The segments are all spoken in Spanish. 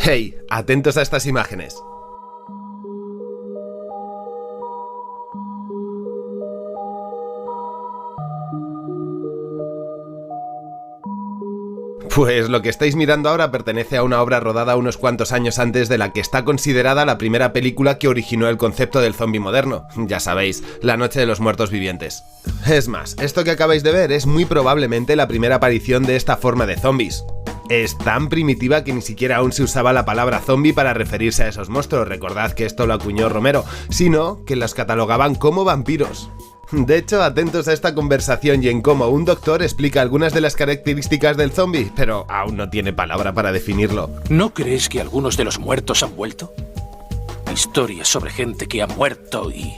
Hey, atentos a estas imágenes. Pues lo que estáis mirando ahora pertenece a una obra rodada unos cuantos años antes de la que está considerada la primera película que originó el concepto del zombie moderno. Ya sabéis, La noche de los muertos vivientes. Es más, esto que acabáis de ver es muy probablemente la primera aparición de esta forma de zombies. Es tan primitiva que ni siquiera aún se usaba la palabra zombie para referirse a esos monstruos, recordad que esto lo acuñó Romero, sino que los catalogaban como vampiros. De hecho, atentos a esta conversación y en cómo un doctor explica algunas de las características del zombie, pero aún no tiene palabra para definirlo. ¿No crees que algunos de los muertos han vuelto? Historias sobre gente que ha muerto y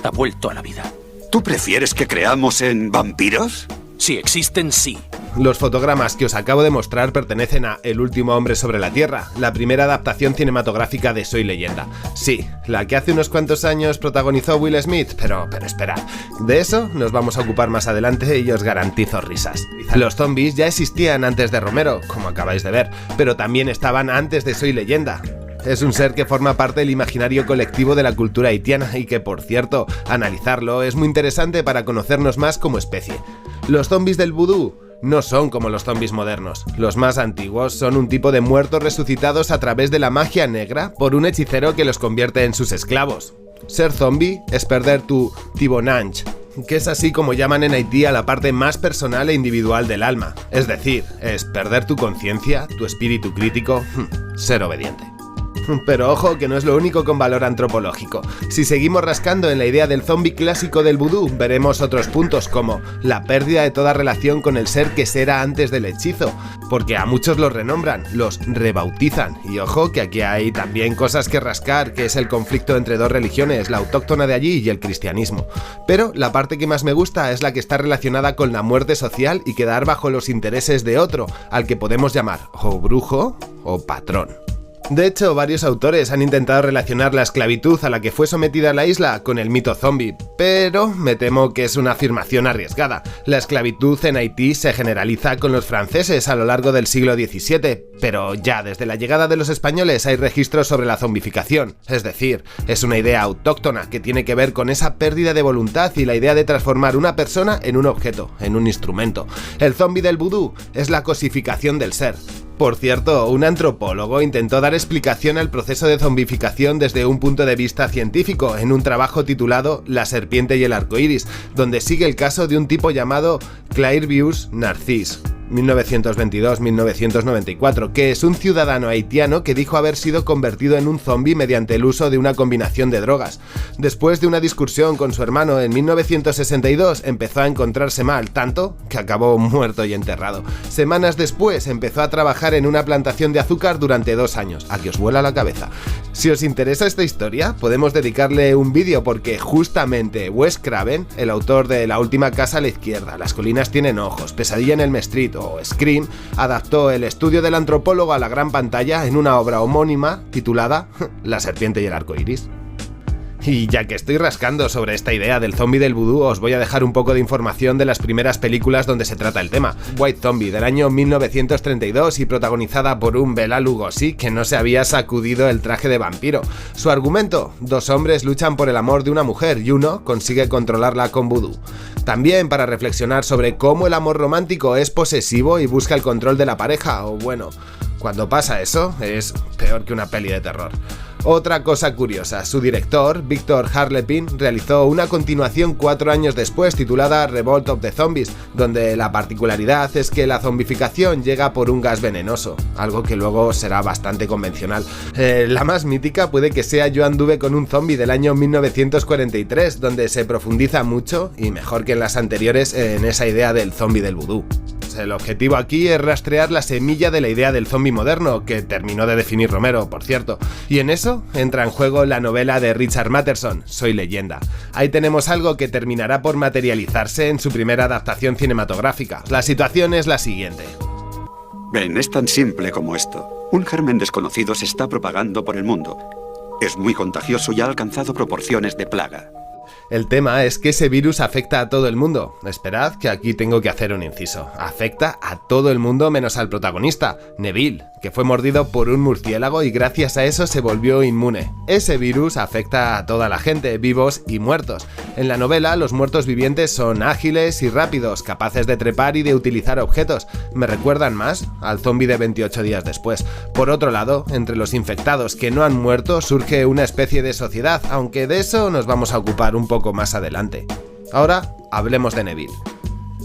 ha vuelto a la vida. ¿Tú prefieres que creamos en vampiros? Si existen, sí. Los fotogramas que os acabo de mostrar pertenecen a El último hombre sobre la Tierra, la primera adaptación cinematográfica de Soy Leyenda. Sí, la que hace unos cuantos años protagonizó Will Smith, pero esperad. De eso nos vamos a ocupar más adelante y os garantizo risas. Los zombies ya existían antes de Romero, como acabáis de ver, pero también estaban antes de Soy Leyenda. Es un ser que forma parte del imaginario colectivo de la cultura haitiana y que, por cierto, analizarlo es muy interesante para conocernos más como especie. Los zombies del vudú no son como los zombies modernos. Los más antiguos son un tipo de muertos resucitados a través de la magia negra por un hechicero que los convierte en sus esclavos. Ser zombie es perder tu tibonange, que es así como llaman en Haití a la parte más personal e individual del alma. Es decir, es perder tu conciencia, tu espíritu crítico, ser obediente. Pero ojo que no es lo único con valor antropológico. Si seguimos rascando en la idea del zombie clásico del vudú, veremos otros puntos como la pérdida de toda relación con el ser que se era antes del hechizo, porque a muchos los renombran, los rebautizan. Y ojo que aquí hay también cosas que rascar, que es el conflicto entre dos religiones, la autóctona de allí y el cristianismo. Pero la parte que más me gusta es la que está relacionada con la muerte social y quedar bajo los intereses de otro, al que podemos llamar o brujo o patrón. De hecho, varios autores han intentado relacionar la esclavitud a la que fue sometida la isla con el mito zombie, pero me temo que es una afirmación arriesgada. La esclavitud en Haití se generaliza con los franceses a lo largo del siglo XVII, pero ya desde la llegada de los españoles hay registros sobre la zombificación, es decir, es una idea autóctona que tiene que ver con esa pérdida de voluntad y la idea de transformar una persona en un objeto, en un instrumento. El zombie del vudú es la cosificación del ser. Por cierto, un antropólogo intentó dar explicación al proceso de zombificación desde un punto de vista científico en un trabajo titulado La serpiente y el arcoíris, donde sigue el caso de un tipo llamado Clairvius Narcís, 1922-1994, que es un ciudadano haitiano que dijo haber sido convertido en un zombie mediante el uso de una combinación de drogas. Después de una discusión con su hermano en 1962 empezó a encontrarse mal, tanto que acabó muerto y enterrado. Semanas después empezó a trabajar en una plantación de azúcar durante 2 años. A que os vuela la cabeza. Si os interesa esta historia, podemos dedicarle un vídeo porque justamente Wes Craven, el autor de La última casa a la izquierda, Las colinas tienen ojos, Pesadilla en Elm Street o Scream, adaptó el estudio del antropólogo a la gran pantalla en una obra homónima titulada La serpiente y el arcoíris. Y ya que estoy rascando sobre esta idea del zombie del vudú, os voy a dejar un poco de información de las primeras películas donde se trata el tema. White Zombie, del año 1932 y protagonizada por un Bela Lugosi que no se había sacudido el traje de vampiro. Su argumento: 2 hombres luchan por el amor de una mujer y uno consigue controlarla con vudú. También para reflexionar sobre cómo el amor romántico es posesivo y busca el control de la pareja, o bueno, cuando pasa eso, es peor que una peli de terror. Otra cosa curiosa, su director, Victor Harlepin, realizó una continuación 4 años después titulada Revolt of the Zombies, donde la particularidad es que la zombificación llega por un gas venenoso, algo que luego será bastante convencional. La más mítica puede que sea Yo anduve con un zombie del año 1943, donde se profundiza mucho, y mejor que en las anteriores, en esa idea del zombie del vudú. El objetivo aquí es rastrear la semilla de la idea del zombie moderno, que terminó de definir Romero, por cierto, y en eso entra en juego la novela de Richard Matheson, Soy Leyenda. Ahí tenemos algo que terminará por materializarse en su primera adaptación cinematográfica. La situación es la siguiente. Ven, es tan simple como esto. Un germen desconocido se está propagando por el mundo. Es muy contagioso y ha alcanzado proporciones de plaga. El tema es que ese virus afecta a todo el mundo. Esperad, que aquí tengo que hacer un inciso. Afecta a todo el mundo menos al protagonista, Neville, que fue mordido por un murciélago y gracias a eso se volvió inmune. Ese virus afecta a toda la gente, vivos y muertos. En la novela, los muertos vivientes son ágiles y rápidos, capaces de trepar y de utilizar objetos. Me recuerdan más al zombie de 28 días después. Por otro lado, entre los infectados que no han muerto surge una especie de sociedad, aunque de eso nos vamos a ocupar un poco más adelante. Ahora, hablemos de Neville.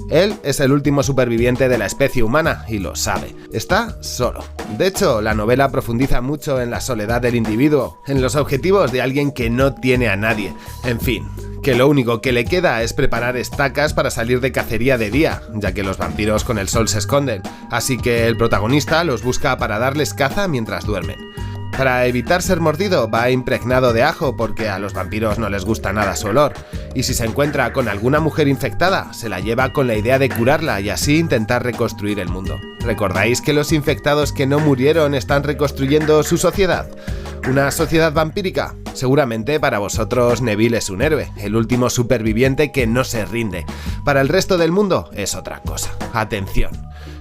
Él es el último superviviente de la especie humana y lo sabe. Está solo. De hecho, la novela profundiza mucho en la soledad del individuo, en los objetivos de alguien que no tiene a nadie. En fin, que lo único que le queda es preparar estacas para salir de cacería de día, ya que los vampiros con el sol se esconden. Así que el protagonista los busca para darles caza mientras duermen. Para evitar ser mordido va impregnado de ajo porque a los vampiros no les gusta nada su olor, y si se encuentra con alguna mujer infectada se la lleva con la idea de curarla y así intentar reconstruir el mundo. ¿Recordáis que los infectados que no murieron están reconstruyendo su sociedad? ¿Una sociedad vampírica? Seguramente para vosotros Neville es un héroe, el último superviviente que no se rinde. Para el resto del mundo es otra cosa. Atención.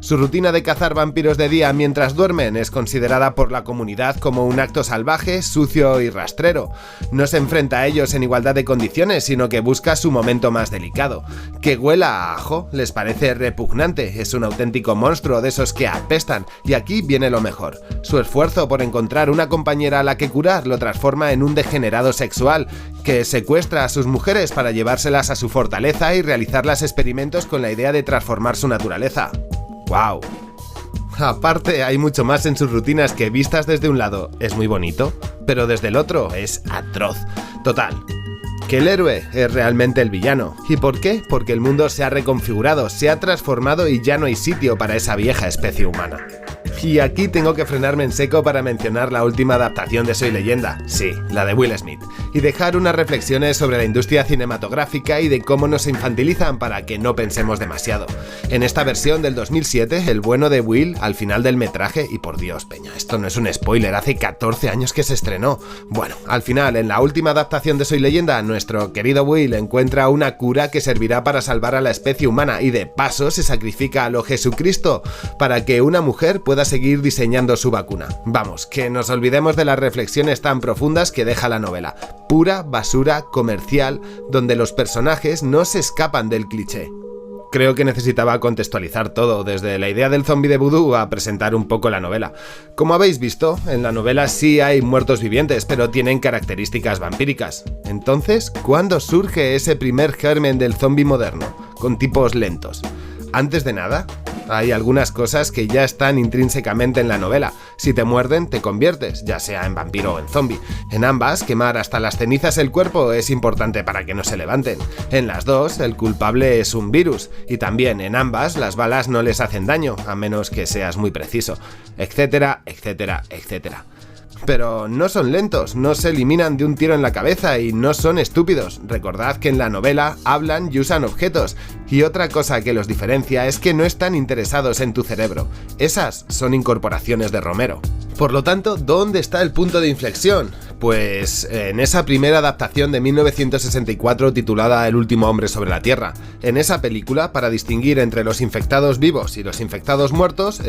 Su rutina de cazar vampiros de día mientras duermen es considerada por la comunidad como un acto salvaje, sucio y rastrero. No se enfrenta a ellos en igualdad de condiciones, sino que busca su momento más delicado. Que huela a ajo les parece repugnante, es un auténtico monstruo de esos que apestan, y aquí viene lo mejor. Su esfuerzo por encontrar una compañera a la que curar lo transforma en un degenerado sexual, que secuestra a sus mujeres para llevárselas a su fortaleza y realizarlas experimentos con la idea de transformar su naturaleza. ¡Wow! Aparte, hay mucho más en sus rutinas que vistas desde un lado es muy bonito, pero desde el otro es atroz. Total, que el héroe es realmente el villano. ¿Y por qué? Porque el mundo se ha reconfigurado, se ha transformado y ya no hay sitio para esa vieja especie humana. Y aquí tengo que frenarme en seco para mencionar la última adaptación de Soy Leyenda, sí, la de Will Smith, y dejar unas reflexiones sobre la industria cinematográfica y de cómo nos infantilizan para que no pensemos demasiado. En esta versión del 2007, el bueno de Will, al final del metraje, y por Dios, Peña, esto no es un spoiler, hace 14 años que se estrenó. Bueno, al final, en la última adaptación de Soy Leyenda, nuestro querido Will encuentra una cura que servirá para salvar a la especie humana y de paso se sacrifica a lo Jesucristo para que una mujer pueda seguir diseñando su vacuna. Vamos, que nos olvidemos de las reflexiones tan profundas que deja la novela. Pura basura comercial donde los personajes no se escapan del cliché. Creo que necesitaba contextualizar todo, desde la idea del zombie de vudú a presentar un poco la novela. Como habéis visto, en la novela sí hay muertos vivientes, pero tienen características vampíricas. Entonces, ¿cuándo surge ese primer germen del zombie moderno, con tipos lentos? Antes de nada, hay algunas cosas que ya están intrínsecamente en la novela. Si te muerden, te conviertes, ya sea en vampiro o en zombie. En ambas, quemar hasta las cenizas el cuerpo es importante para que no se levanten. En las dos, el culpable es un virus. Y también en ambas, las balas no les hacen daño, a menos que seas muy preciso. Etcétera, etcétera, etcétera. Pero no son lentos, no se eliminan de un tiro en la cabeza y no son estúpidos. Recordad que en la novela hablan y usan objetos. Y otra cosa que los diferencia es que no están interesados en tu cerebro. Esas son incorporaciones de Romero. Por lo tanto, ¿dónde está el punto de inflexión? Pues en esa primera adaptación de 1964 titulada El último hombre sobre la Tierra. En esa película, para distinguir entre los infectados vivos y los infectados muertos,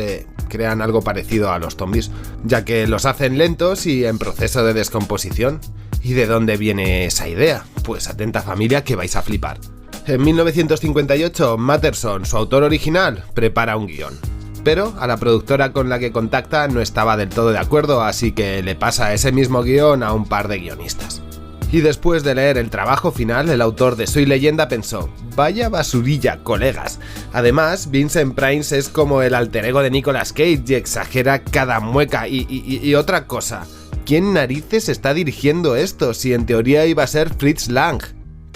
crean algo parecido a los zombies, ya que los hacen lentos y en proceso de descomposición. ¿Y de dónde viene esa idea? Pues atenta familia que vais a flipar. En 1958, Matterson, su autor original, prepara un guión. Pero a la productora con la que contacta no estaba del todo de acuerdo, así que le pasa ese mismo guión a un par de guionistas. Y después de leer el trabajo final, el autor de Soy Leyenda pensó: vaya basurilla, colegas. Además, Vincent Price es como el alter ego de Nicolas Cage y exagera cada mueca. Y otra cosa, ¿quién narices está dirigiendo esto si en teoría iba a ser Fritz Lang?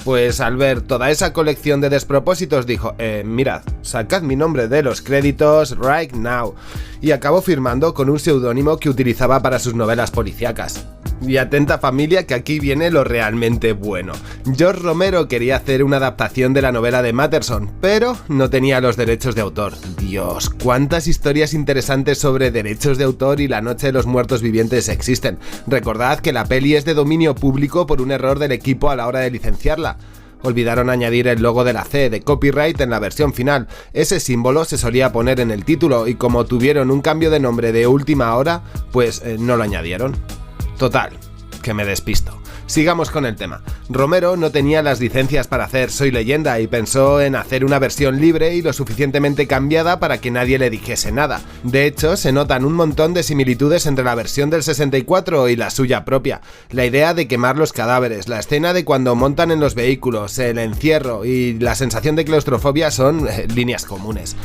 Pues al ver toda esa colección de despropósitos dijo: mirad, sacad mi nombre de los créditos right now. Y acabó firmando con un seudónimo que utilizaba para sus novelas policíacas. Y atenta familia, que aquí viene lo realmente bueno. George Romero quería hacer una adaptación de la novela de Matterson, pero no tenía los derechos de autor. Dios, cuántas historias interesantes sobre derechos de autor y la noche de los muertos vivientes existen. Recordad que la peli es de dominio público por un error del equipo a la hora de licenciarla. Olvidaron añadir el logo de la C de copyright en la versión final. Ese símbolo se solía poner en el título y como tuvieron un cambio de nombre de última hora, pues no lo añadieron. Total, que me despisto. Sigamos con el tema. Romero no tenía las licencias para hacer Soy Leyenda y pensó en hacer una versión libre y lo suficientemente cambiada para que nadie le dijese nada. De hecho, se notan un montón de similitudes entre la versión del 64 y la suya propia. La idea de quemar los cadáveres, la escena de cuando montan en los vehículos, el encierro y la sensación de claustrofobia son líneas comunes.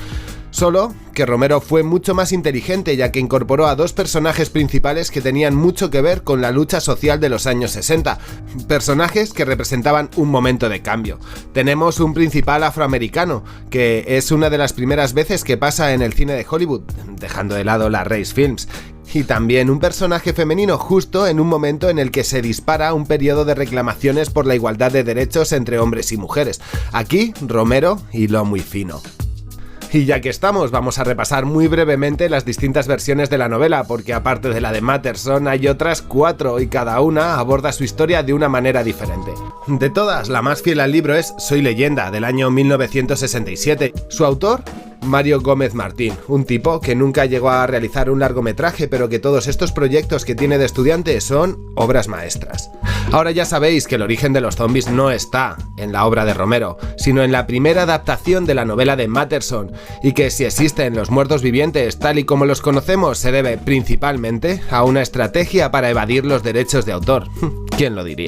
Solo que Romero fue mucho más inteligente, ya que incorporó a dos personajes principales que tenían mucho que ver con la lucha social de los años 60, personajes que representaban un momento de cambio. Tenemos un principal afroamericano, que es una de las primeras veces que pasa en el cine de Hollywood, dejando de lado las race films, y también un personaje femenino justo en un momento en el que se dispara un periodo de reclamaciones por la igualdad de derechos entre hombres y mujeres. Aquí, Romero hiló muy fino. Y ya que estamos, vamos a repasar muy brevemente las distintas versiones de la novela, porque aparte de la de Matterson hay otras 4 y cada una aborda su historia de una manera diferente. De todas, la más fiel al libro es Soy Leyenda, del año 1967. Su autor, Mario Gómez Martín, un tipo que nunca llegó a realizar un largometraje, pero que todos estos proyectos que tiene de estudiante son obras maestras. Ahora ya sabéis que el origen de los zombies no está en la obra de Romero, sino en la primera adaptación de la novela de Matterson, y que si existen los muertos vivientes tal y como los conocemos se debe principalmente a una estrategia para evadir los derechos de autor. ¿Quién lo diría?